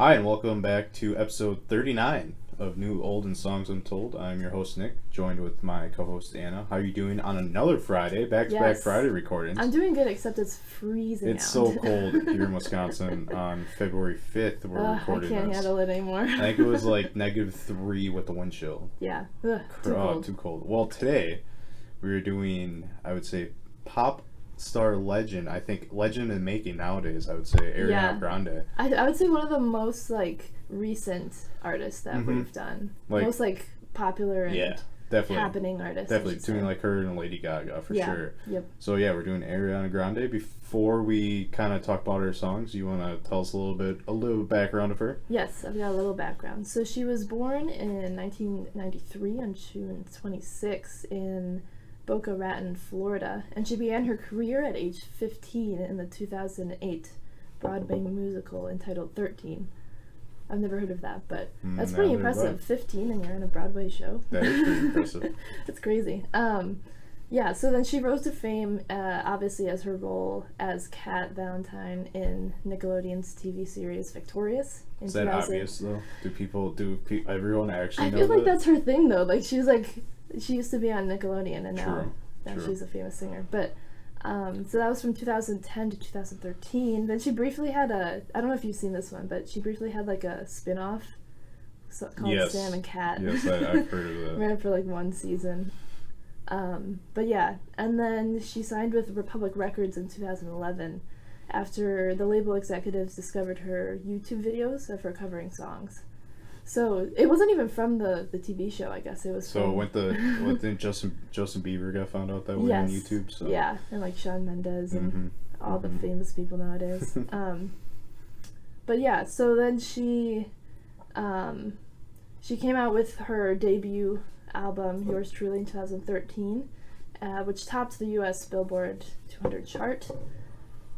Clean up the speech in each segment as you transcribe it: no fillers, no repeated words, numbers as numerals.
Hi, and welcome back to episode 39 of New, Old, and Songs Untold. I'm your host, Nick, joined with my co-host, Anna. How are you doing on another Friday, back-to-back Yes. Friday recordings? I'm doing good, except it's freezing It's out. so cold here in Wisconsin on February 5th. We're I recording can't this. handle it anymore. I think it was like -3 with the wind chill. Yeah. Ugh, too cold. Too cold. Well, today we were doing, I would say, pop star legend. I think legend in making nowadays. I would say Ariana Yeah. Grande. I would say one of the most recent artists that we've done. Most popular and Yeah, definitely. happening artists. Definitely between like her and Lady Gaga for sure. Yep. So yeah, we're doing Ariana Grande. Before we kind of talk about her songs, you want to tell us a little background of her? Yes, I've got a little background. So she was born in 1993 on June 26 in Boca Raton, Florida, and she began her career at age 15 in the 2008 Broadway musical entitled 13. I've never heard of that, but that's pretty impressive. 15 and you're in a Broadway show. That is pretty impressive. That's crazy. Yeah, so then she rose to fame, obviously, as her role as Kat Valentine in Nickelodeon's TV series Victorious. Is that obvious, though? Do everyone actually know I feel like that? that's her thing, though. Like, she used to be on Nickelodeon, and now True. she's a famous singer. But, so that was from 2010 to 2013. Then she briefly had I don't know if you've seen this one, but she briefly had like a spin-off called Sam and Cat. Yes, I've heard of that. Ran for like one season. But yeah, and then she signed with Republic Records in 2011 after the label executives discovered her YouTube videos of her covering songs. So it wasn't even from the TV show, I guess. It was when Justin Bieber got found out that way on YouTube. So yeah, and like Shawn Mendes and all the famous people nowadays. But yeah, so then she came out with her debut album Yours Truly in 2013, which topped the U.S. Billboard 200 chart,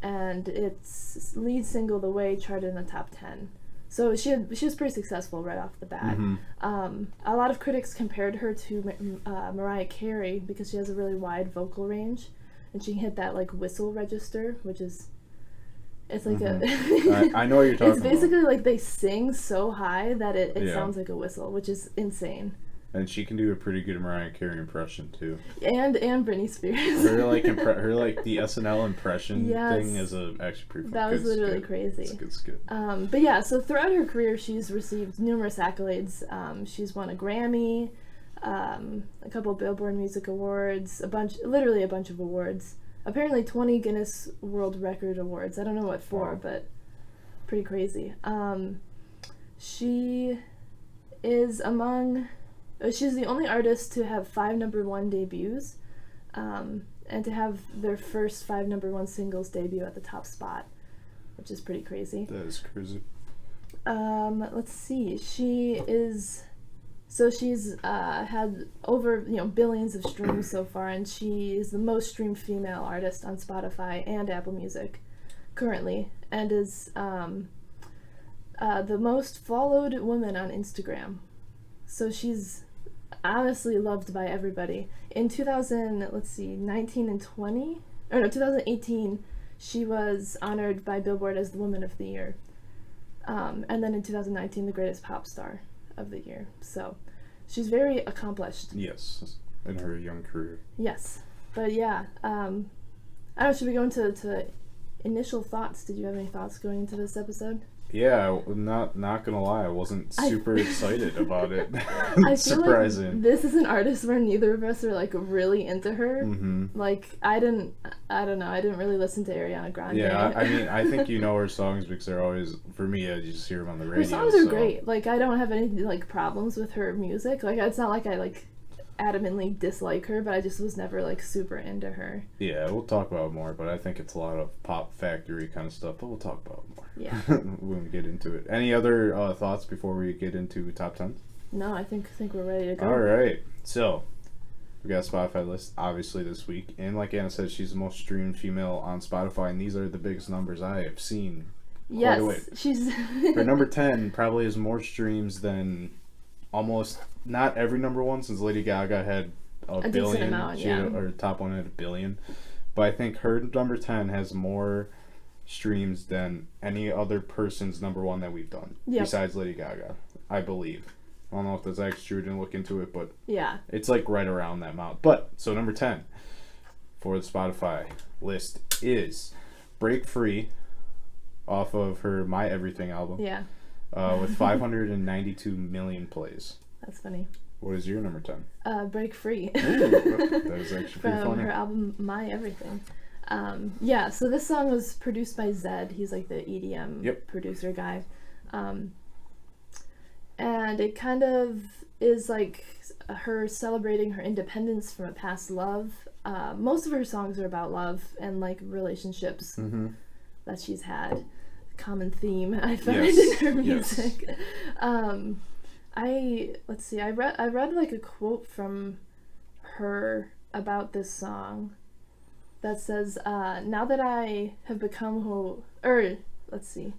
and its lead single The Way charted in the top 10. So she was pretty successful right off the bat. A lot of critics compared her to Mariah Carey because she has a really wide vocal range, and she can hit that like whistle register, which is it's like I know what you're talking about. It's basically like they sing so high that it sounds like a whistle, which is insane. And she can do a pretty good Mariah Carey impression too. And Britney Spears. Her like the SNL impression thing is actually pretty fun. That was literally crazy. It's good. But yeah, so throughout her career, she's received numerous accolades. She's won a Grammy, a couple of Billboard Music Awards, literally a bunch of awards. Apparently 20 Guinness World Record Awards. I don't know what for, but pretty crazy. She is she's the only artist to have 5 #1 debuts, and to have their first 5 #1 singles debut at the top spot, which is pretty crazy. That is crazy. Let's see. She's had over billions of streams so far, and she is the most streamed female artist on Spotify and Apple Music currently, and is the most followed woman on Instagram. So she's honestly loved by everybody. In 2018, she was honored by Billboard as the Woman of the Year. And then in 2019, the Greatest Pop Star of the Year. So she's very accomplished. Yes, in her young career. Yes. But yeah, I don't know, should we go into initial thoughts? Did you have any thoughts going into this episode? Yeah, not gonna lie, I wasn't super excited about it. I feel surprising. Like this is an artist where neither of us are like really into her. Like I don't know, I didn't really listen to Ariana Grande. Yeah, I mean, I think you know her songs because they're always, for me, I just hear them on the radio. Her songs are great. Like I don't have any like problems with her music. Like it's not like I like adamantly dislike her, but I just was never like super into her. Yeah, we'll talk about it more, but I think it's a lot of pop factory kind of stuff, but we'll talk about it more. Yeah. When we get into it. Any other thoughts before we get into top 10? No, I think we're ready to go. All right. So, we got a Spotify list obviously this week, and like Anna said, she's the most streamed female on Spotify, and these are the biggest numbers I have seen. Yes, she's her number 10 probably has more streams than almost not every #1, since Lady Gaga had a billion. Decent amount, her top one had 1 billion. But I think her number 10 has more streams than any other person's number one that we've done besides Lady Gaga, I believe. I don't know if that's actually true. Didn't look into it, but yeah, it's like right around that amount. But so number 10 for the Spotify list is "Break Free" off of her My Everything album. Yeah. With 592 million plays. That's funny. What is your number 10? "Break Free." Ooh, that is actually pretty From funny. her album My Everything. Yeah, so this song was produced by Zedd. He's like the EDM producer guy. And it kind of is like her celebrating her independence from a past love. Most of her songs are about love and like relationships that she's had. Common theme I find in her music. Let's see. I read like a quote from her about this song that says, "Now that I have become who," or let's see.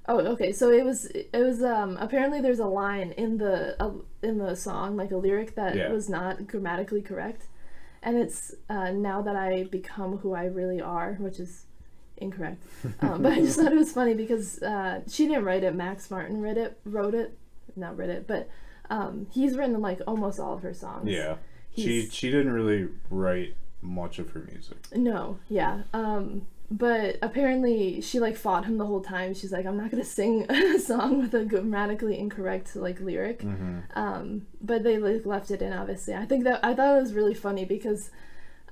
Oh, okay. So it was apparently there's a line in the song, like a lyric that was not grammatically correct, and it's "Now that I become who I really are," which is incorrect. But I just thought it was funny because she didn't write it. Max Martin wrote it, but he's written like almost all of her songs. Yeah, she didn't really write much of her music. No, yeah. But apparently she like fought him the whole time. She's like, "I'm not gonna sing a song with a grammatically incorrect like lyric." But they like left it in, obviously. I thought it was really funny because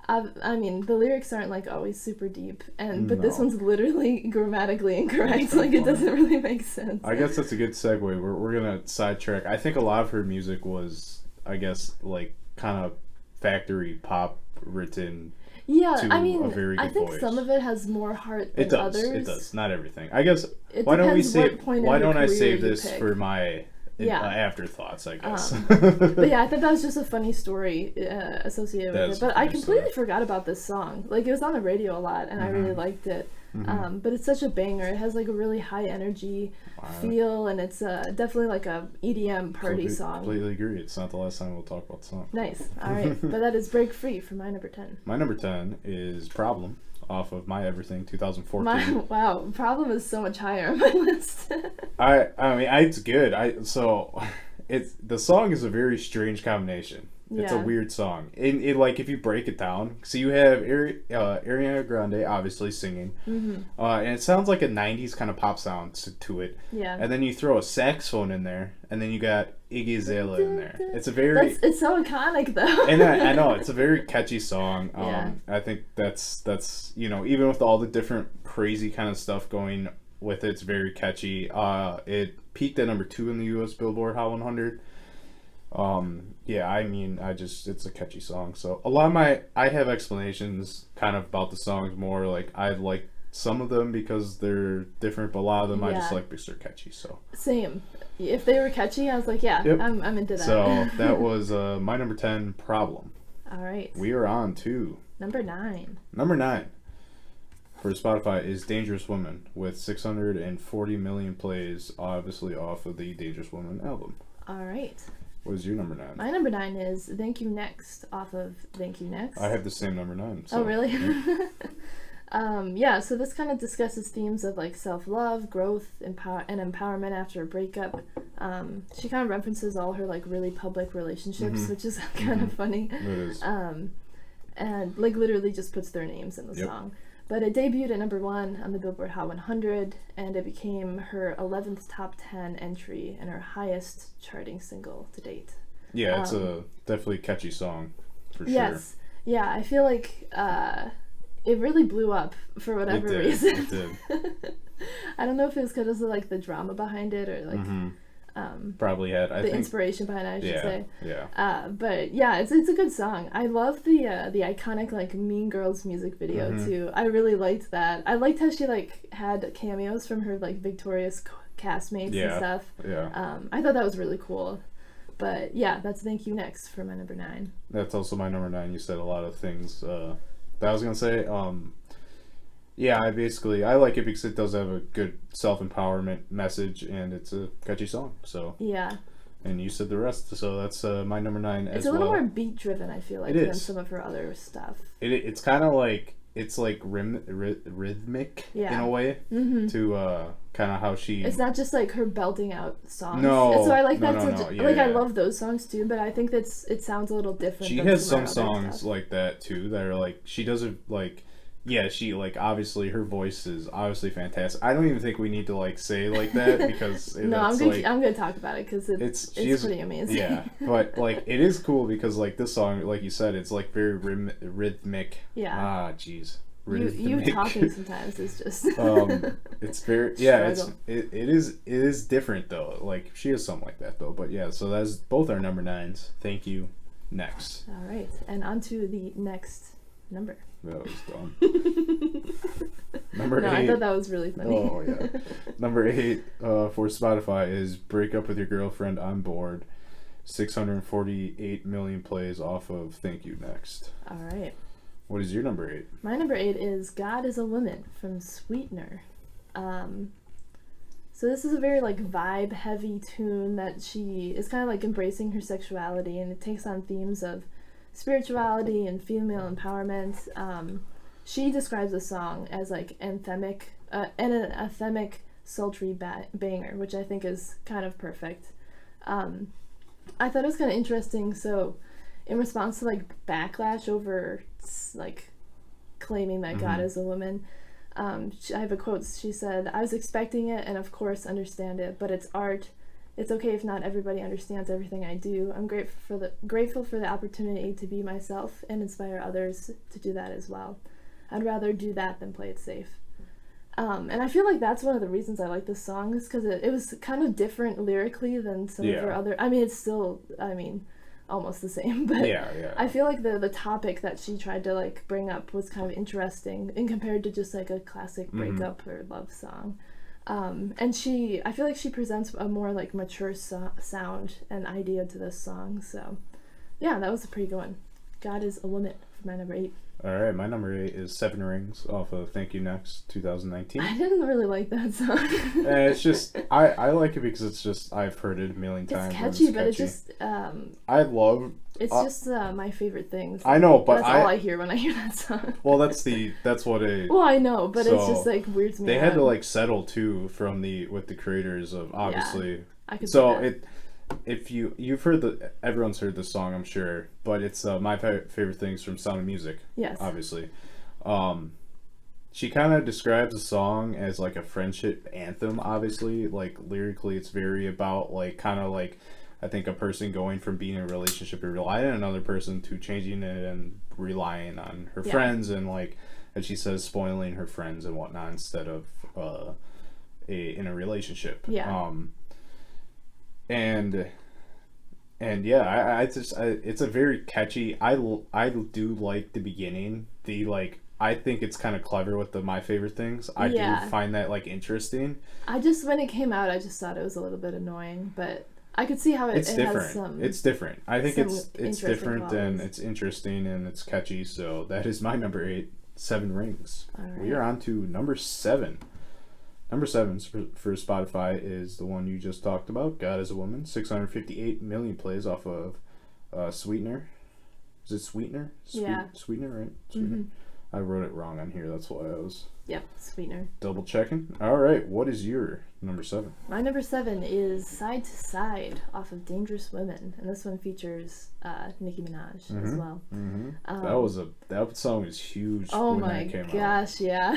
I mean the lyrics aren't like always super deep, but this one's literally grammatically incorrect. Like it doesn't really make sense. I guess that's a good segue. We're gonna sidetrack. I think a lot of her music was, I guess, like kind of factory pop written. Yeah, to I mean, a very good I think voice. some of it has more heart than others. It does. Not everything. I guess. It Why don't we depends save? what point in Why your don't I career save you this pick. for my afterthoughts? I guess. But yeah, I thought that was just a funny story associated with That's it. But I completely story. forgot about this song. Like it was on the radio a lot, and I really liked it. But it's such a banger. It has like a really high energy feel, and it's definitely like a EDM party song. Completely agree. It's not the last time we'll talk about the song. Nice. All right, but that is "Break Free" for my number 10. My number 10 is "Problem" off of My Everything 2014. Wow, "Problem" is so much higher on my list. I mean, it's good. The song is a very strange combination. It's a weird song. It like if you break it down, so you have Ariana Grande obviously singing, and it sounds like a '90s kind of pop sound to it. Yeah. And then you throw a saxophone in there, and then you got Iggy Azalea in there. It's it's so iconic though. And I know it's a very catchy song. Yeah. I think that's even with all the different crazy kind of stuff going with it, it's very catchy. It peaked at number 2 in the U.S. Billboard Hot 100. Yeah, I mean, it's a catchy song. So a lot of I have explanations kind of about the songs more. Like I like some of them because they're different, but a lot of them I just like because they're catchy. So same. If they were catchy, I was like, yeah, Yep. I'm into that. So that was my number 10, "Problem." All right. We are on to Number 9. number 9 for Spotify is "Dangerous Woman" with 640 million plays, obviously off of the Dangerous Woman album. All right. What is your number 9? My number 9 is "Thank You Next" off of "Thank You Next." I have the same number 9. So. Oh, really? Yeah, so this kind of discusses themes of like self-love, growth, and empowerment after a breakup. She kind of references all her like really public relationships, which is kind of funny. It is. And like literally just puts their names in the song. But it debuted at number 1 on the Billboard Hot 100, and it became her 11th top 10 entry and her highest charting single to date. Yeah, it's a definitely catchy song, for Yes. Yeah, I feel like it really blew up for whatever reason. It did. I don't know if it was because of like the drama behind it or like Probably had. I the think inspiration behind it, I should say. Yeah. But yeah, it's a good song. I love the iconic like Mean Girls music video too. I really liked that. I liked how she like had cameos from her like Victorious castmates and stuff. Yeah. I thought that was really cool. But yeah, that's "Thank You Next" for my number 9. That's also my number 9. You said a lot of things that I was gonna say. Yeah, I like it because it does have a good self-empowerment message and it's a catchy song. So yeah. And you said the rest, so that's my number 9 as well. It's a little more beat driven, I feel like, than some of her other stuff. It's kind of like it's like rhythmic in Yeah. a way to kind of how she. It's not just like her belting out songs. No, And so I like no, that. no, no. Yeah, like I yeah. love those songs too, but I think it sounds a little different. She than has some some of her other songs stuff. like that too that are like she doesn't like. Yeah, she like obviously her voice is obviously fantastic. I don't even think we need to like say like that because No, that's I'm like gonna talk about it because it's pretty amazing. yeah, but like it is cool because like this song, like you said, it's like very rhythmic. Yeah. Ah, jeez. You talking sometimes is just. It's very yeah. Struggle. It is different though. Like she has something like that though. But yeah, so that's both our number 9s. Thank you. Next. All right, and on to the next number. That was dumb. Number No, 8. I thought that was really funny. Oh yeah. Number 8 for Spotify is "Break Up with Your Girlfriend, I'm Bored." 648 million plays off of "Thank You." Next. All right. What is your number 8? My number 8 is "God Is a Woman" from Sweetener. So this is a very like vibe heavy tune that she is kind of like embracing her sexuality, and it takes on themes of spirituality and female empowerment. She describes the song as like anthemic, an anthemic sultry banger, which I think is kind of perfect. I thought it was kind of interesting. So, in response to like backlash over like claiming that God is a woman, I have a quote. She said, "I was expecting it, and of course understand it, but it's art. It's okay if not everybody understands everything I do. I'm grateful for the opportunity to be myself and inspire others to do that as well. I'd rather do that than play it safe." And I feel like that's one of the reasons I like this song is because it was kind of different lyrically than some of her other. I mean, it's still, almost the same, but I feel like the topic that she tried to like bring up was kind of interesting and compared to just like a classic breakup or love song. And I feel like she presents a more like mature sound and idea to this song. So yeah, that was a pretty good one. God Is a Woman for my number 8. All right, my number 8 is 7 Rings off of "Thank You." Next, 2019. I didn't really like that song. It's just I like it because it's just I've heard it a million times. It's catchy, but it's just I love. It's just my favorite things. I know, but that's all I hear when I hear that song. Well, that's what a. Well, I know, but it's just like weirds me out. They had to like settle too from with the creators of obviously. Yeah, I could so see that. if you've heard everyone's heard the song, I'm sure, but it's my favorite things from Sound of Music. Yes. Obviously, she kind of describes the song as like a friendship anthem. Obviously, like lyrically, it's very about like kind of like I think a person going from being in a relationship and relying on another person to changing it and relying on her friends and like, as she says, spoiling her friends and whatnot instead of in a relationship. Yeah. And yeah, it's a very catchy. I do like the beginning. I think it's kind of clever with my favorite things. I do find that like interesting. When it came out, I just thought it was a little bit annoying, but I could see how it different. Has some. It's different. I think it's different qualities. and it's interesting and it's catchy. So that is my number 8, 7 Rings. All right. We are on to number 7. Number 7 for Spotify is the one you just talked about, "God Is a Woman." 658 million plays off of Sweetener. Is it Sweetener? Sweetener, right? Sweetener. I wrote it wrong on here. That's why I was Sweetener. double checking. All right. What is your number 7? My number 7 is "Side to Side" off of "Dangerous Women," and this one features Nicki Minaj as well. That song is huge. Oh when my that came gosh, yeah.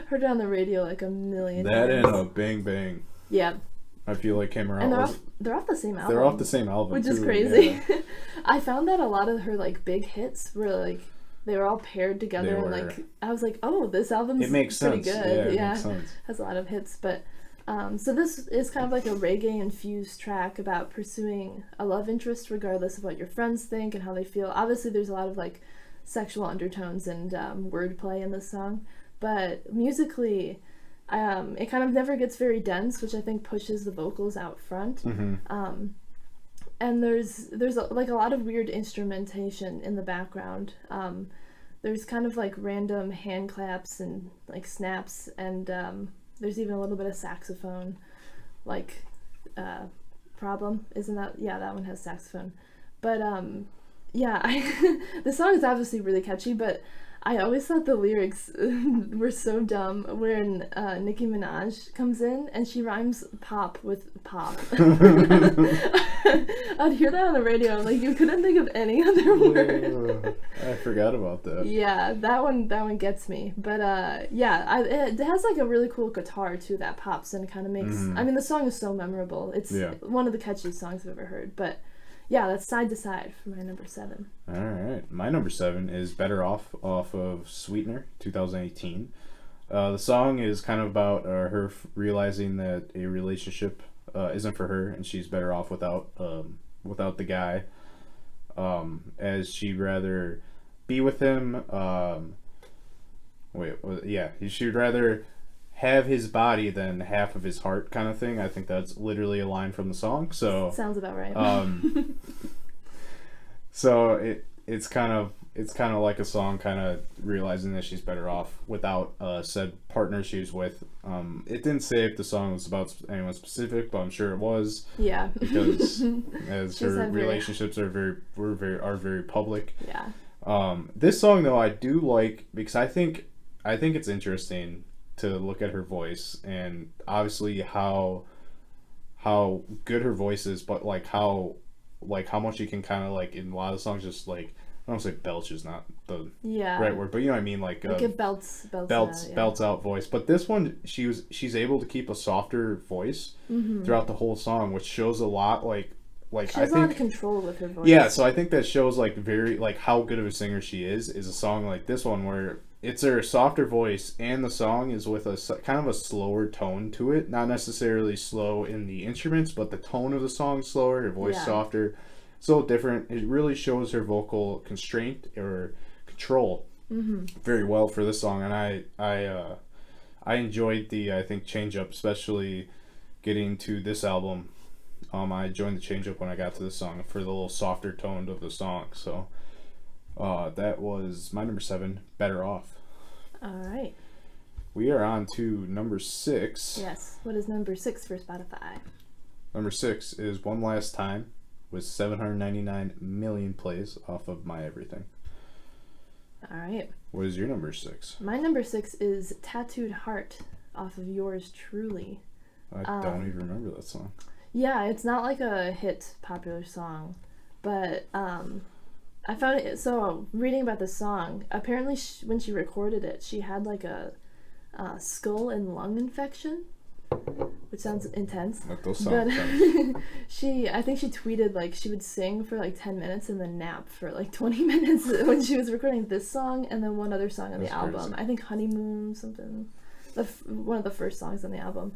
Heard it on the radio like a million that times. and a Bang Bang. Yeah. I feel like came around. And they're off the same album. They're off the same album, which too, is crazy. Yeah. I found that a lot of her like big hits were like they were all paired together, and like I was like, oh, this album's pretty good. Yeah, it makes sense. Has a lot of hits, but so this is kind of like a reggae infused track about pursuing a love interest regardless of what your friends think and how they feel. Obviously, there's a lot of like sexual undertones and wordplay in this song, but musically, it kind of never gets very dense, which I think pushes the vocals out front. And there's a lot of weird instrumentation in the background. There's kind of like random hand claps and like snaps, and there's even a little bit of saxophone, like Problem, isn't that? Yeah, that one has saxophone. But the song is obviously really catchy, but I always thought the lyrics were so dumb when Nicki Minaj comes in and she rhymes pop with pop. I'd hear that on the radio. I'm like, you couldn't think of any other word. I forgot about that. Yeah, that one gets me. But yeah, it has like a really cool guitar too that pops and kind of makes. I mean, the song is so memorable. It's one of the catchiest songs I've ever heard. But yeah, that's Side to Side for my number 7. All right, my number 7 is Better Off of Sweetener, 2018. The song is kind of about her realizing that a relationship isn't for her, and she's better off without the guy, as she'd rather be with him. She'd rather have his body than half of his heart, kind of thing. I think that's literally a line from the song. So sounds about right. So it's kind of like a song kind of realizing that she's better off without said partner she was with. It didn't say if the song was about anyone specific, but I'm sure it was. Yeah. Because as her relationships are very public. Yeah. This song though I do like because I think it's interesting to look at her voice and obviously how good her voice is, but how much you can kind of like in a lot of songs just like I don't say belch is not the right word, but you know what I mean, like it belts out voice. But this one she's able to keep a softer voice throughout the whole song, which shows a lot like she has a lot of control with her voice. Yeah, so I think that shows like very like how good of a singer she is a song like this one where it's her softer voice and the song is with a kind of a slower tone to it. Not necessarily slow in the instruments, but the tone of the song slower, her voice softer. So different. It really shows her vocal constraint or control very well for this song. And I enjoyed the change up, especially getting to this album. I joined the change up when I got to this song for the little softer tone of the song. So that was my number 7, Better Off. All right. We are on to number 6. Yes. What is number 6 for Spotify? Number 6 is One Last Time with 799 million plays off of My Everything. All right. What is your number 6? My number 6 is Tattooed Heart off of Yours Truly. I don't even remember that song. Yeah, it's not like a hit popular song, but I found it, so reading about the song, apparently when she recorded it, she had like a skull and lung infection, which sounds intense. That does sound intense. I think she tweeted like she would sing for like 10 minutes and then nap for like 20 minutes when she was recording this song and then one other song on the album. Crazy. I think Honeymoon, something, one of the first songs on the album.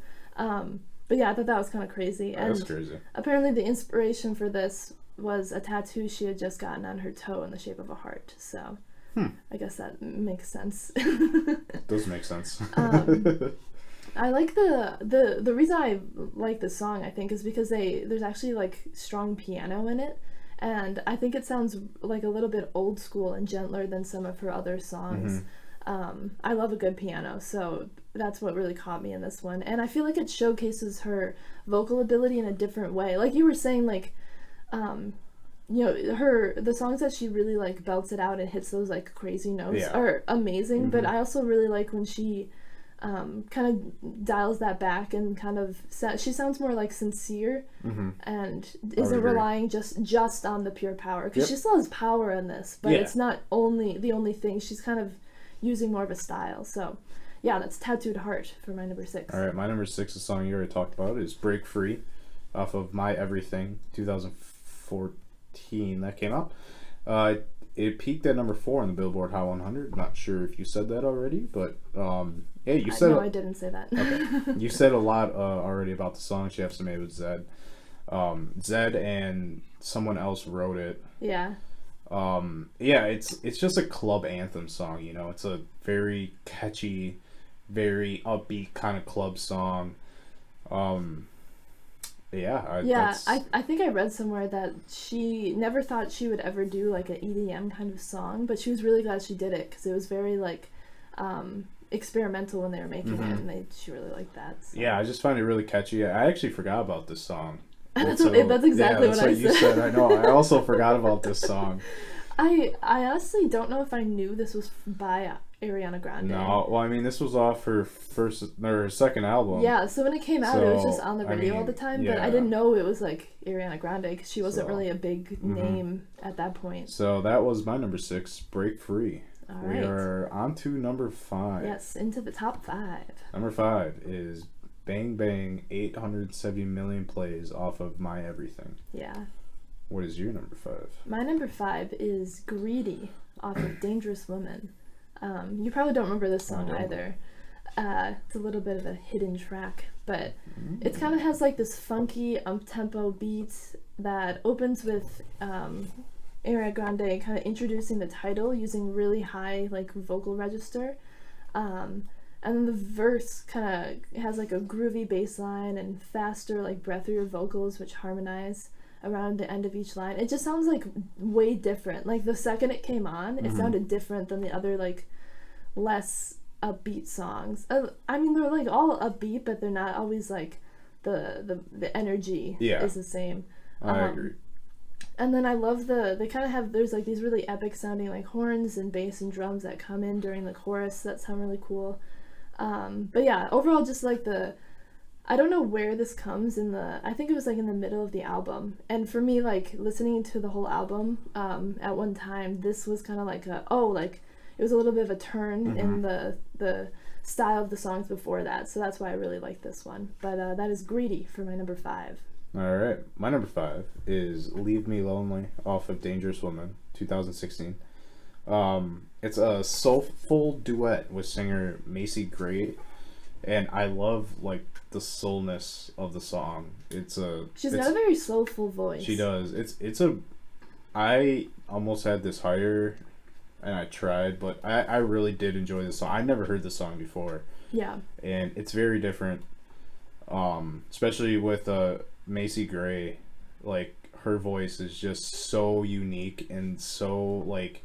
But yeah, I thought that was kind of crazy. That's crazy. Apparently the inspiration for this was a tattoo she had just gotten on her toe in the shape of a heart. So I guess that makes sense. It does make sense. I like the reason I like this song, I think, is because there's actually like strong piano in it, and I think it sounds like a little bit old school and gentler than some of her other songs. I love a good piano, so that's what really caught me in this one, and I feel like it showcases her vocal ability in a different way. Like you were saying, like you know, the songs that she really like belts it out and hits those like crazy notes are amazing, but I also really like when she kind of dials that back and kind of she sounds more like sincere and isn't relying just on the pure power, because she still has power in this, but it's not the only thing. She's kind of using more of a style. So yeah, that's Tattooed Heart for my number 6. All right, my number 6, the song you already talked about, is Break Free off of My Everything, 2014 that came out. It peaked at number 4 on the Billboard Hot 100. Not sure if you said that already, but yeah, you said. No, I didn't say that. Okay. You said a lot already about the song. She has to make with Zed. Zed and someone else wrote it. Yeah. Yeah, it's just a club anthem song. You know, it's a very catchy, very upbeat kind of club song. Yeah. I think I read somewhere that she never thought she would ever do like an EDM kind of song, but she was really glad she did it because it was very like experimental when they were making it, and she really liked that. So. Yeah, I just find it really catchy. I actually forgot about this song. That's exactly what I said. You said. I know. I also forgot about this song. I honestly don't know if I knew this was by Ariana Grande. No, well, I mean, this was off her first or her second album. Yeah, so when it came out, it was just on the I radio all mean, the time, yeah. but I didn't know it was like Ariana Grande because she wasn't So, really a big name at that point. So that was my number 6, Break Free. All We right. are on to number 5. Yes, into the top 5. Number 5 is Bang Bang, 870 million plays off of My Everything. Yeah. What is your number 5? My number 5 is Greedy off of Dangerous Woman. You probably don't remember this song either. It's a little bit of a hidden track, but it kind of has like this funky up-tempo beat that opens with Ariana Grande kind of introducing the title using really high like vocal register. And then the verse kind of has like a groovy bass line and faster like breathier vocals which harmonize around the end of each line. It just sounds like way different. Like the second it came on, it sounded different than the other like less upbeat songs. I mean, they're like all upbeat, but they're not always like the energy is the same. I agree. And then I love they kind of have, there's like these really epic sounding like horns and bass and drums that come in during the chorus that sound really cool. But yeah, overall just like I don't know where this comes I think it was like in the middle of the album. And for me, like listening to the whole album at one time, this was kind of like it was a little bit of a turn in the style of the songs before that. So that's why I really like this one. But that is Greedy for my number 5. All right. My number 5 is Leave Me Lonely off of Dangerous Woman, 2016. It's a soulful duet with singer Macy Gray. And I love like the soulness of the song. She's got a very soulful voice. She does. I almost had this higher, and I tried, but I really did enjoy this song. I never heard this song before. Yeah. And it's very different, especially with Macy Gray. Like her voice is just so unique and so like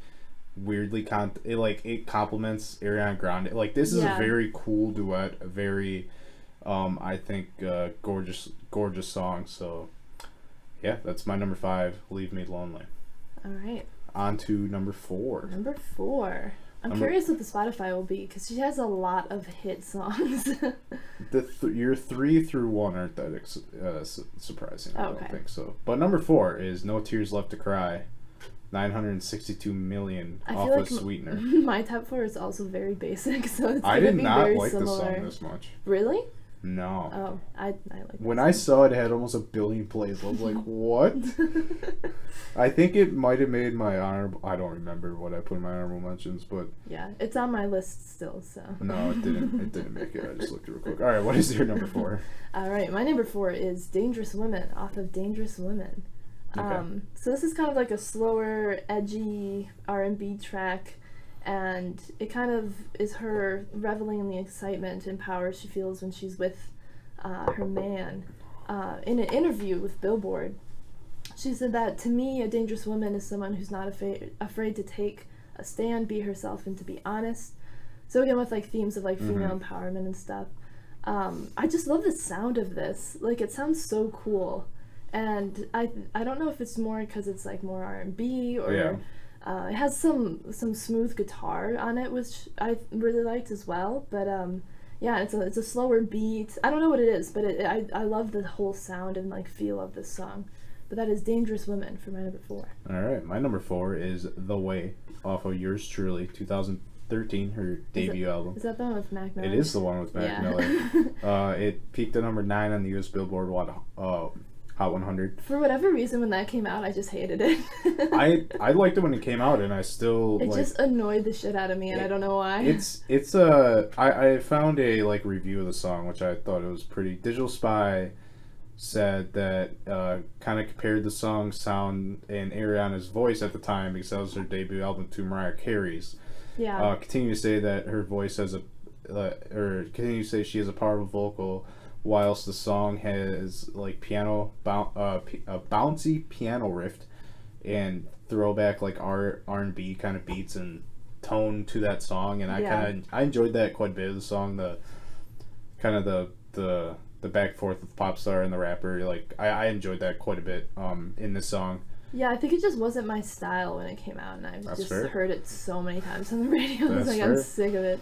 weirdly it complements Ariana Grande. Like this is a very cool duet, a very I think gorgeous song. So yeah, that's my number 5, Leave Me Lonely. All right. On to number 4. Number 4. I'm curious what the Spotify will be because she has a lot of hit songs. Your 3 through 1 aren't that surprising. I don't think so. But number 4 is No Tears Left to Cry, 962 million off of Sweetener. My top 4 is also very basic, so it's I did not like similar. the song this much. Really? No. Oh, I like that when song. I saw it had almost 1 billion plays, I was like, what? I think it might have made my honorable... I don't remember what I put in my honorable mentions, but... Yeah, it's on my list still, so... No, it didn't. It didn't make it. I just looked real quick. All right, what is your number 4? All right, my number 4 is Dangerous Woman off of Dangerous Woman. Okay. So this is kind of like a slower, edgy R&B track, and it kind of is her reveling in the excitement and power she feels when she's with her man. In an interview with Billboard, she said that, to me, a dangerous woman is someone who's not afraid to take a stand, be herself, and to be honest. So again, with like themes of like female empowerment and stuff. I just love the sound of this. Like, it sounds so cool. And I don't know if it's more because it's like more R&B or it has some smooth guitar on it, which I really liked as well. But yeah, it's a slower beat. I don't know what it is, but I love the whole sound and like feel of this song. But that is Dangerous Woman for my number 4. All right, my number 4 is The Way off of Yours Truly, 2013, her debut album. Is that the one with Mac Miller? It is the one with Mac Miller. It peaked at number 9 on the U.S. Billboard Hot 100. For whatever reason, when that came out, I just hated it. I liked it when it came out, and I still it just annoyed the shit out of me, and I don't know why. I found a like review of the song, which I thought it was pretty. Digital Spy said that kind of compared the song's sound and Ariana's voice at the time, because that was her debut album, to Mariah Carey's. Yeah. Continue to say that her voice has continue to say she has a powerful vocal, whilst the song has like a bouncy piano riff and throwback like R&B kind of beats and tone to that song, and I enjoyed that quite a bit of the song. The kind of the back and forth with the pop star and the rapper, like I enjoyed that quite a bit in this song. Yeah, I think it just wasn't my style when it came out, and I've just fair. heard it so many times on the radio. That's Like, fair. I'm sick of it.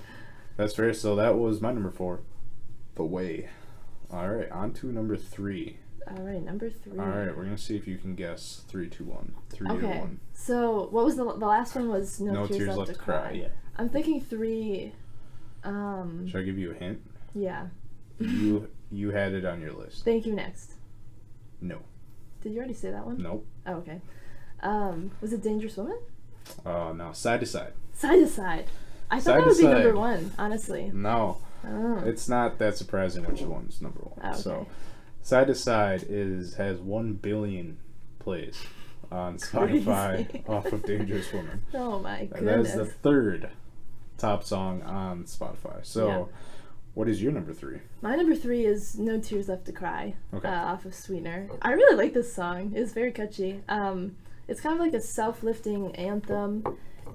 That's fair. So that was my number 4. The Way. All right, on to number 3. All right, number 3. All right, we're gonna see if you can guess 3, 2, 1. 3 or Okay. 1. So what was the last one? Was No Tears Left to Cry. Yeah. I'm thinking 3. Should I give you a hint? Yeah. You had it on your list. Thank You Next. No. Did you already say that one? Nope. Oh, okay. Was it Dangerous Woman? No. Side to Side. Side to Side. I thought Side that to would be number Side. 1, honestly. No. Oh. It's not that surprising which one's number 1. Okay. So, Side to Side has 1 billion plays on Spotify Crazy. off of Dangerous Woman. Oh my And that goodness. is the 3rd top song on Spotify. So, Yeah. what is your number 3? My number 3 is No Tears Left to Cry, Okay. off of Sweetener. I really like this song. It's very catchy. It's kind of like a self-lifting anthem,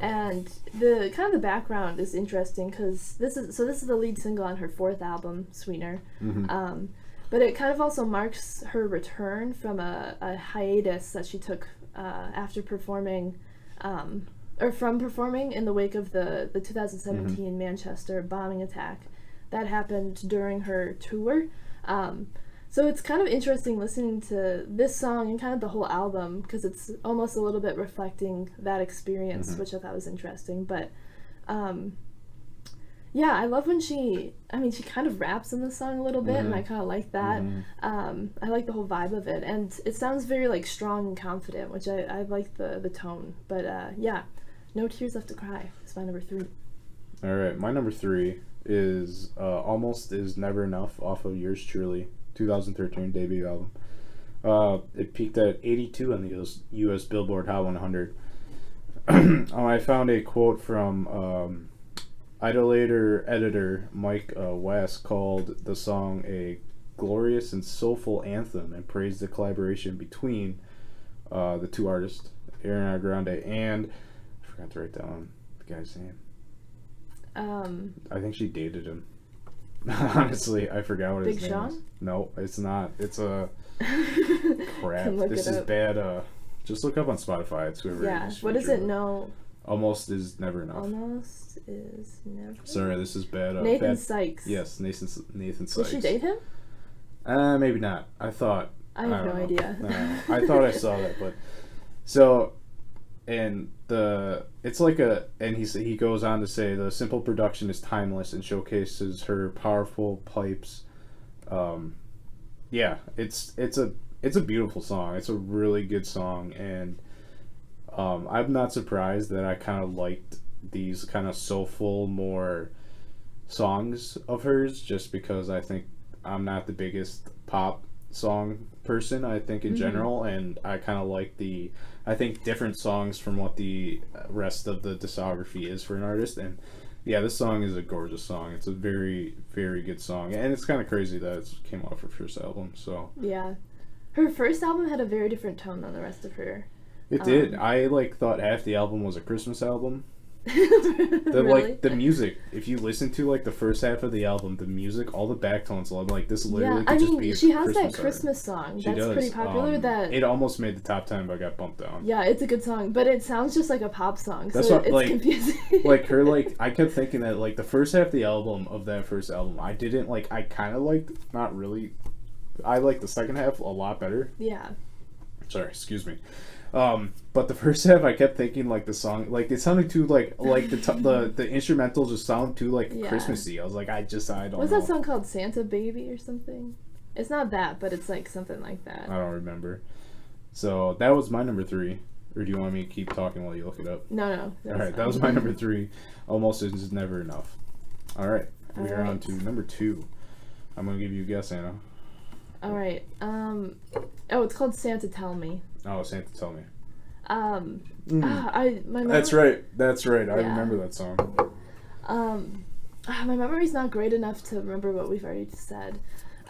and the background is interesting because this is the lead single on her 4th album, Sweetener. Mm-hmm. But it kind of also marks her return from a hiatus that she took after performing, or from performing in the wake of the 2017 Manchester bombing attack that happened during her tour. So it's kind of interesting listening to this song and kind of the whole album because it's almost a little bit reflecting that experience, which I thought was interesting. But yeah, I love when she kind of raps in the song a little bit, and I kind of like that. I like the whole vibe of it, and it sounds very like strong and confident, which I like the tone. But yeah, No Tears Left to Cry is my number 3. All right, my number 3 is Almost Is Never Enough off of Yours Truly, 2013 debut album. It peaked at 82 on the U.S. Billboard Hot 100. I found a quote from Idolator editor Mike West called the song a glorious and soulful anthem and praised the collaboration between the two artists, Ariana Grande and I forgot to write down the guy's name. I think she dated him. Honestly, I forgot what his Big name Sean? is. No, it's not. It's a crap. Can look This it is up. bad. Just look up on Spotify. It's whoever. Yeah. it is. What is it? No. Almost is never enough. Almost is never. Sorry, this is bad. Nathan bad. Sykes. Yes, Nathan Sykes. Did she date him? Maybe not. I thought. I have no don't know. idea. I thought I saw that, but so, and it's like and he goes on to say the simple production is timeless and showcases her powerful pipes. Yeah, it's a beautiful song. It's a really good song, and I'm not surprised that I kind of liked these kind of soulful more songs of hers, just because I think I'm not the biggest pop song person, I think, in general, and I kind of like I think different songs from what the rest of the discography is for an artist. And yeah, this song is a gorgeous song. It's a very, very good song, and it's kind of crazy that it came off her first album. So Yeah. Her first album had a very different tone than the rest of her. it did. I thought half the album was a Christmas album. Really? The music, if you listen to the first half of the album, the music, all the backtones, this literally Yeah, could just be a she has that album. Christmas song. She That's does. pretty popular. That it almost made the top 10 but got bumped down. Yeah, it's a good song, but it sounds just like a pop song. That's So what, it's confusing. I kept thinking that the first half of the album of that first album, I didn't I kind of liked, not really. I liked the second half a lot better. Yeah. Sorry, excuse me. But the first half, I kept thinking the song, it sounded too the instrumentals just sound too Yeah. Christmassy. I was like, I don't know. What's that song called? Santa Baby or something? It's not that, but it's something like that. I don't remember. So that was my number 3. Or do you want me to keep talking while you look it up? No. All right, that was my number 3. Almost is never enough. All right, we are on to number 2. I'm gonna give you a guess, Anna. All right. Oh, it's called Santa Tell Me. Oh, Santa Tell Me. My memory, That's right. I Yeah. remember that song. my memory's not great enough to remember what we've already said.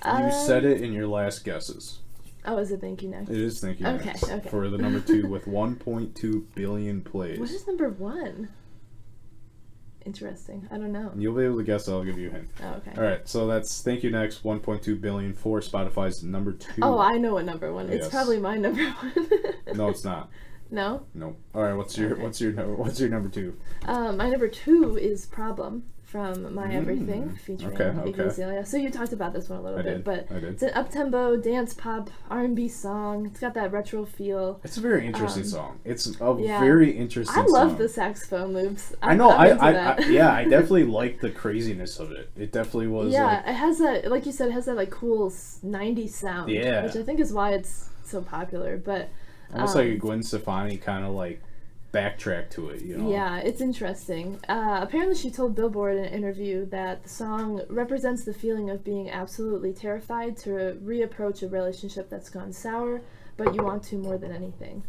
You said it in your last guesses. Oh, is it Thank You Next? It is Thank You Okay, Next okay. for the number 2 with 1.2 billion plays. What is number 1? Interesting. I don't know. You'll be able to guess it. I'll give you a hint. Oh, okay. All right, so that's Thank You Next, 1.2 billion for Spotify's number 2. Oh, I know what number 1. Yes. It's probably my number 1. No, it's not. No? No. All right, what's your number 2? My number 2 is Problem from My Everything, featuring Iggy Azalea. So you talked about this one a little bit, but it's an up-tempo dance pop R&B song. It's got that retro feel. It's a very interesting song. It's a very interesting song. I love the saxophone loops. I know. I definitely like the craziness of it. It definitely was. Yeah, it has that, like you said, it has that like cool 90s sound. Yeah. Which I think is why it's so popular. But almost like a Gwen Stefani kind of like backtrack to it, you know. Yeah, it's interesting. Apparently she told Billboard in an interview that the song represents the feeling of being absolutely terrified to reapproach a relationship that's gone sour, but you want to more than anything.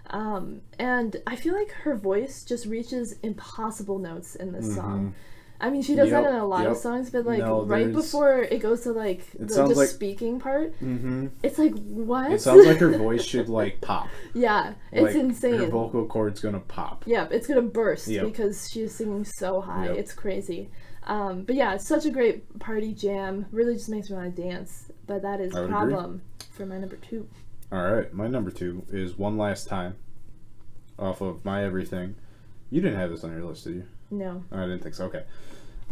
And I feel like her voice just reaches impossible notes in this song. I mean, she does that in a lot of songs, but like right before it goes to like the speaking part, it's like, what? It sounds like her voice should like pop. Yeah, it's like, insane. Her vocal cord's gonna pop. Yeah, it's gonna burst because she's singing so high. It's crazy. But yeah, it's such a great party jam. Really just makes me want to dance. But that is Problem for my number 2. All right, my number 2 is One Last Time off of My Everything. You didn't have this on your list, did you? No. I didn't think so. Okay.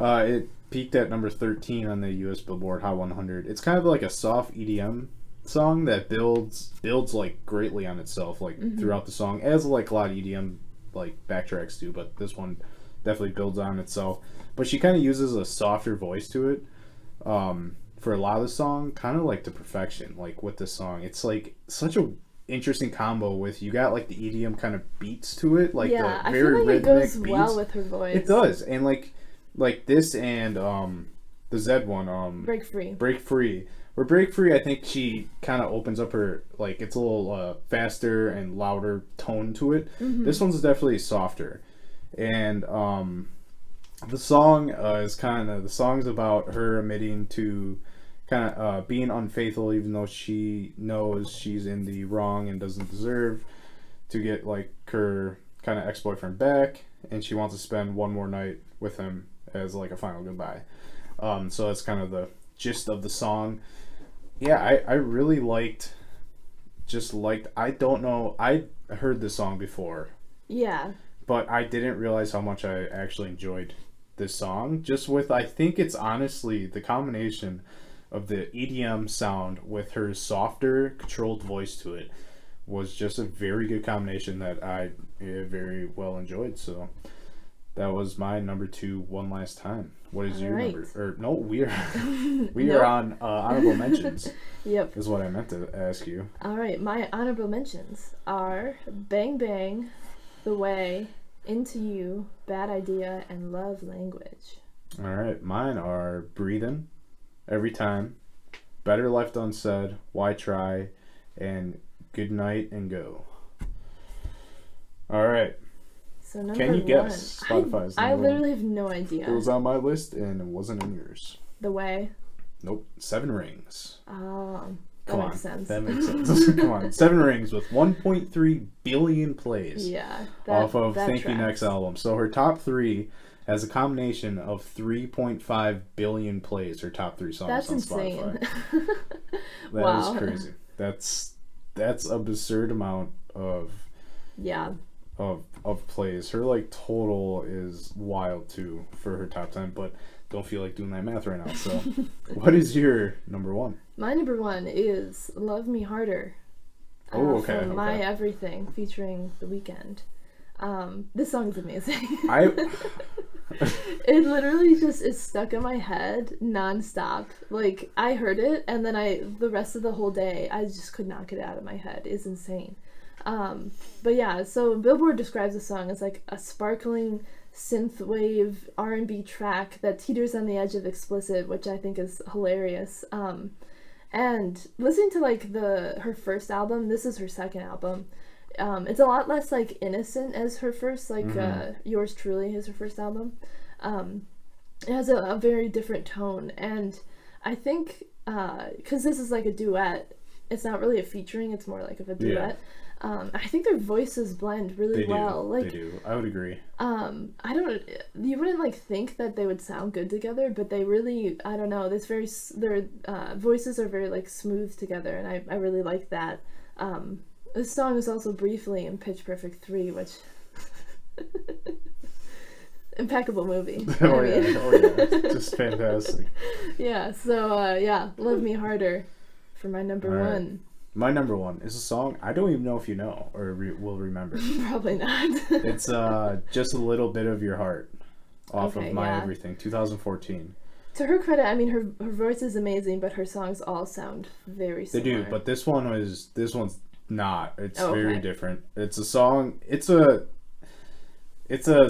It peaked at number 13 on the U.S. Billboard Hot 100. It's kind of like a soft EDM song that builds like greatly on itself like throughout the song, as like a lot of EDM like backtracks do, but this one definitely builds on itself. But she kind of uses a softer voice to it for a lot of the song, kind of like to perfection. Like with this song, it's like such a interesting combo with you got like the EDM kind of beats to it, like the very rhythmic beats. I feel like it goes well with her voice. It does, and like this and the Zed one, Break Free. Where Break Free, I think she kind of opens up her, like, it's a little faster and louder tone to it. This one's definitely softer. And the song the song's about her admitting to kind of being unfaithful, even though she knows she's in the wrong and doesn't deserve to get, like, her kind of ex-boyfriend back. And she wants to spend one more night with him as like a final goodbye. So that's kind of the gist of the song. Yeah, I really liked I don't know, I heard this song before. Yeah. But I didn't realize how much I actually enjoyed this song. Just with, I think it's honestly the combination of the EDM sound with her softer, controlled voice to it was just a very good combination that I very well enjoyed. So that was my number 2, One Last Time. What is your number? Or no, we are on honorable mentions. Yep. Is what I meant to ask you. All right, my honorable mentions are Bang Bang, The Way, Into You, Bad Idea, and Love Language. All right, mine are Breathin', Every Time, Better Left Unsaid, Why Try, and Good Night and Go. All right. So number Can you guess Spotify's I literally have no idea. It was on my list and it wasn't in yours. The Way? Nope. 7 Rings. Oh, that makes sense. That makes sense. Come on. 7 Rings with 1.3 billion plays. Yeah. Off of Thank You Next album. So her top 3 has a combination of 3.5 billion plays. Her top 3 songs on Spotify. That's insane. That is crazy. That's an absurd amount of of plays. Her like total is wild too for her top 10, but don't feel like doing that math right now. So what is your number 1? My number 1 is Love Me Harder. From My Everything, featuring The Weeknd. This song is amazing. It literally just is stuck in my head nonstop. Like, I heard it, and then the rest of the whole day, I just could not get it out of my head. It's insane. But yeah, so Billboard describes the song as like a sparkling synthwave R&B track that teeters on the edge of explicit, which I think is hilarious. And listening to like her first album, this is her second album. It's a lot less like innocent as her first, like Yours Truly is her first album. It has a very different tone, and I think because this is like a duet, it's not really a featuring, it's more like of a duet. I think their voices blend really well. Like, they do. I would agree. I don't. You wouldn't like think that they would sound good together, but they really. I don't know. Their voices are very like smooth together, and I really like that. This song is also briefly in Pitch Perfect 3, which impeccable movie. Oh yeah, just fantastic. Yeah. So yeah, Love Me Harder for my number one. My number one is a song I don't even know if you know or will remember. Probably not. It's Just a Little Bit of Your Heart off of My Everything, 2014. To her credit, I mean her voice is amazing, but her songs all sound very similar. They do, but this one's not. It's very different. It's a song. It's a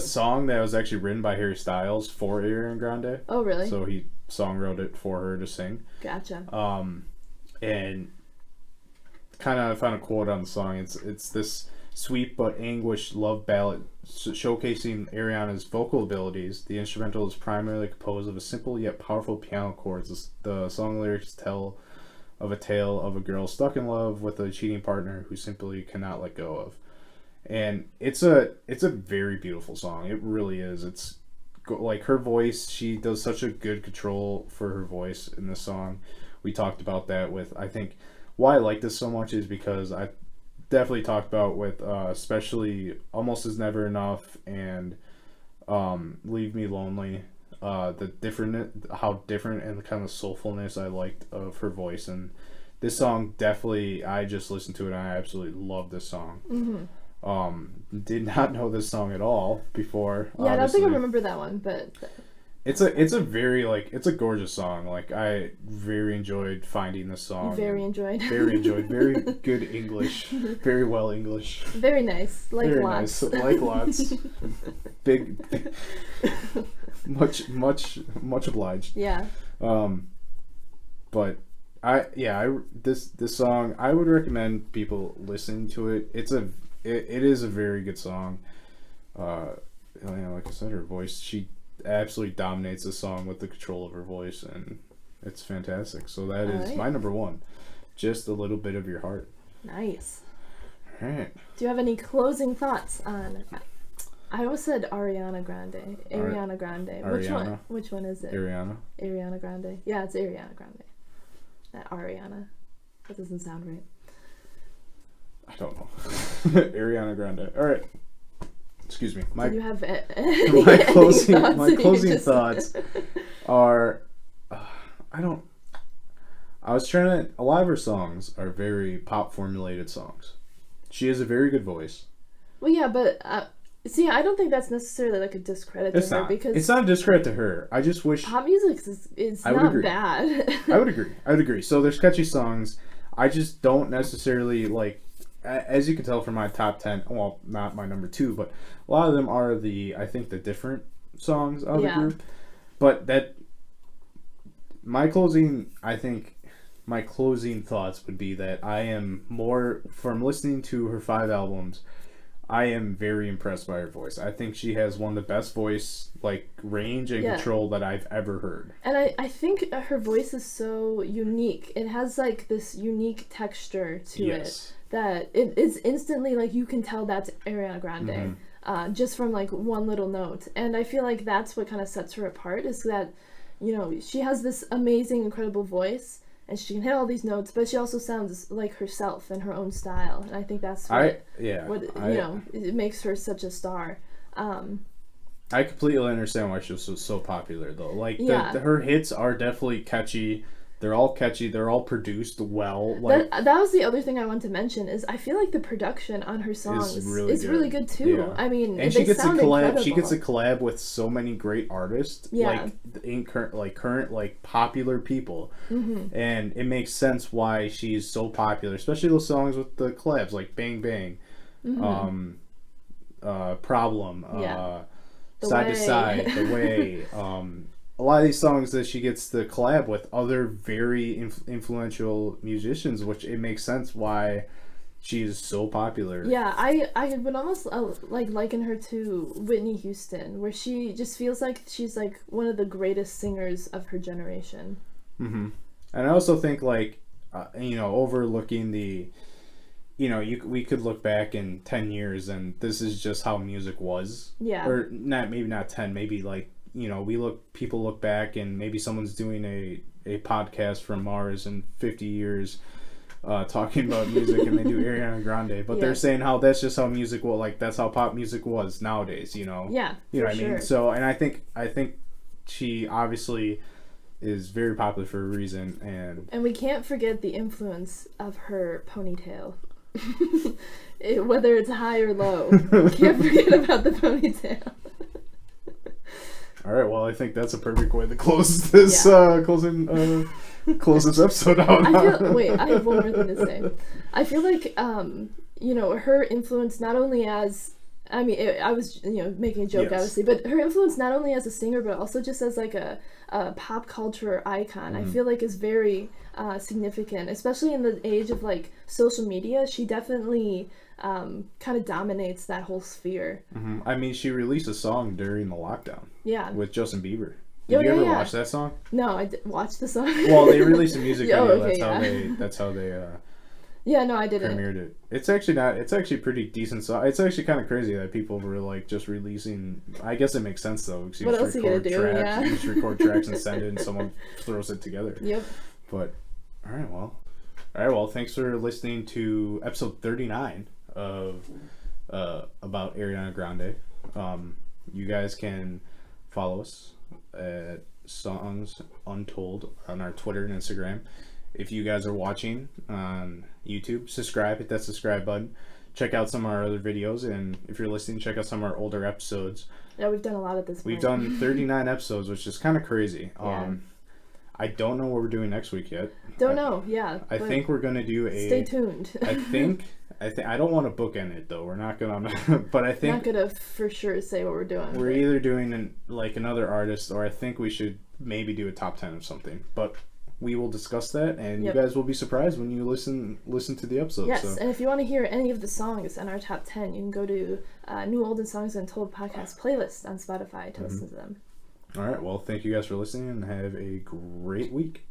song that was actually written by Harry Styles for Ariana Grande. Oh, really? So he songwrote it for her to sing. Gotcha. And kind of I found a quote on the song. It's this sweet but anguished love ballad showcasing Ariana's vocal abilities. The instrumental is primarily composed of a simple yet powerful piano chords. The song lyrics tell of a tale of a girl stuck in love with a cheating partner who simply cannot let go of. And it's a very beautiful song. It really is. It's like her voice. She does such a good control for her voice in the song. We talked about that with, I think, why I like this so much is because I definitely talked about with especially Almost Is Never Enough and Leave Me Lonely, how different and the kind of soulfulness I liked of her voice. And this song definitely, I just listened to it and I absolutely love this song. Did not know this song at all before. Yeah, obviously. I don't think I remember that one, but it's a very it's a gorgeous song. Like I very enjoyed finding this song. Very enjoyed. Very good English. Very well English. Very nice. Like very lots. Nice. Like lots. big. Much obliged. Yeah. But this song I would recommend people listening to it. It is a very good song. Like I said, her voice, she absolutely dominates the song with the control of her voice, and it's fantastic. So that is my number one. Just a Little Bit of Your Heart. Nice. All right. Do you have any closing thoughts on? I always said Ariana Grande. Ariana Grande. Ariana. Which one is it? Ariana Grande. Yeah, it's Ariana Grande. Not Ariana. That doesn't sound right. I don't know. Ariana Grande. All right. Excuse me. Do you have my closing thoughts are a lot of her songs are very pop formulated songs. She has a very good voice. Well, yeah, but see, I don't think that's necessarily like a discredit to her because it's not a discredit to her. I just wish pop music is not bad. I would agree. So there's catchy songs. I just don't necessarily like. As you can tell from my top 10, well, not my number 2, but a lot of them are the different songs of the group. But my closing thoughts would be that I am more, from listening to her 5 albums, I am very impressed by her voice. I think she has one of the best voice, range and control that I've ever heard. And I think her voice is so unique. It has, this unique texture to it. That it is instantly you can tell that's Ariana Grande, just from one little note. And I feel like that's what kind of sets her apart is that, she has this amazing, incredible voice, and she can hit all these notes, but she also sounds like herself in her own style. And I think that's it makes her such a star. I completely understand why she was so popular though. Her hits are definitely catchy. They're all catchy. They're all produced well. That was the other thing I want to mention is I feel like the production on her songs is really good too. Yeah. I mean, and she gets a collab. Incredible. She gets a collab with so many great artists, current popular people, and it makes sense why she's so popular. Especially those songs with the collabs, like Bang Bang, Problem, Side to Side, The Way. A lot of these songs that she gets to collab with other very influential musicians, which it makes sense why she's so popular. Yeah, I would almost liken her to Whitney Houston, where she just feels like she's one of the greatest singers of her generation. And I also think overlooking the we could look back in 10 years and this is just how music was. Yeah. Or maybe not 10, maybe like, people look back and maybe someone's doing a podcast from Mars in 50 years talking about music and they do Ariana Grande, but they're saying how that's just how music that's how pop music was nowadays, Yeah. You know what I mean? So, and I think she obviously is very popular for a reason, and we can't forget the influence of her ponytail. Whether it's high or low, we can't forget about the ponytail. All right, well, I think that's a perfect way to close this close this episode out. I have one more thing to say. I feel like her influence not only as I was making a joke, obviously, but her influence not only as a singer but also just as like a pop culture icon, I feel like is very significant, especially in the age of like social media. She definitely kind of dominates that whole sphere. I mean, she released a song during the lockdown. Yeah. With Justin Bieber. Did you ever watch that song? No, I watched the song. Well, they released a music video. Okay, that's how they yeah, no, I didn't. Premiered it. It's actually pretty decent song. It's actually kind of crazy that people were like just releasing. I guess it makes sense though, because what else are you gonna do? Tracks, you just record tracks and send it, and someone throws it together. Yep. But all right, well, thanks for listening to episode 39 of about Ariana Grande. You guys can follow us at Songs Untold on our Twitter and Instagram. If you guys are watching on YouTube, hit that subscribe button. Check out some of our other videos, and if you're listening, check out some of our older episodes. Yeah, we've done a lot at this point. We've done 39 episodes, which is kind of crazy. Yeah. I don't know what we're doing next week yet. Don't know, yeah. I think we're going to do stay tuned. I think I don't want to bookend it though. We're not gonna, but I think not gonna for sure say what we're doing. We're either doing another artist, or I think we should maybe do a top 10 of something. But we will discuss that, and you guys will be surprised when you listen to the episode. Yes, so. And if you want to hear any of the songs in our top 10, you can go to New Olden Songs Untold podcast playlist on Spotify to listen to them. All right. Well, thank you guys for listening, and have a great week.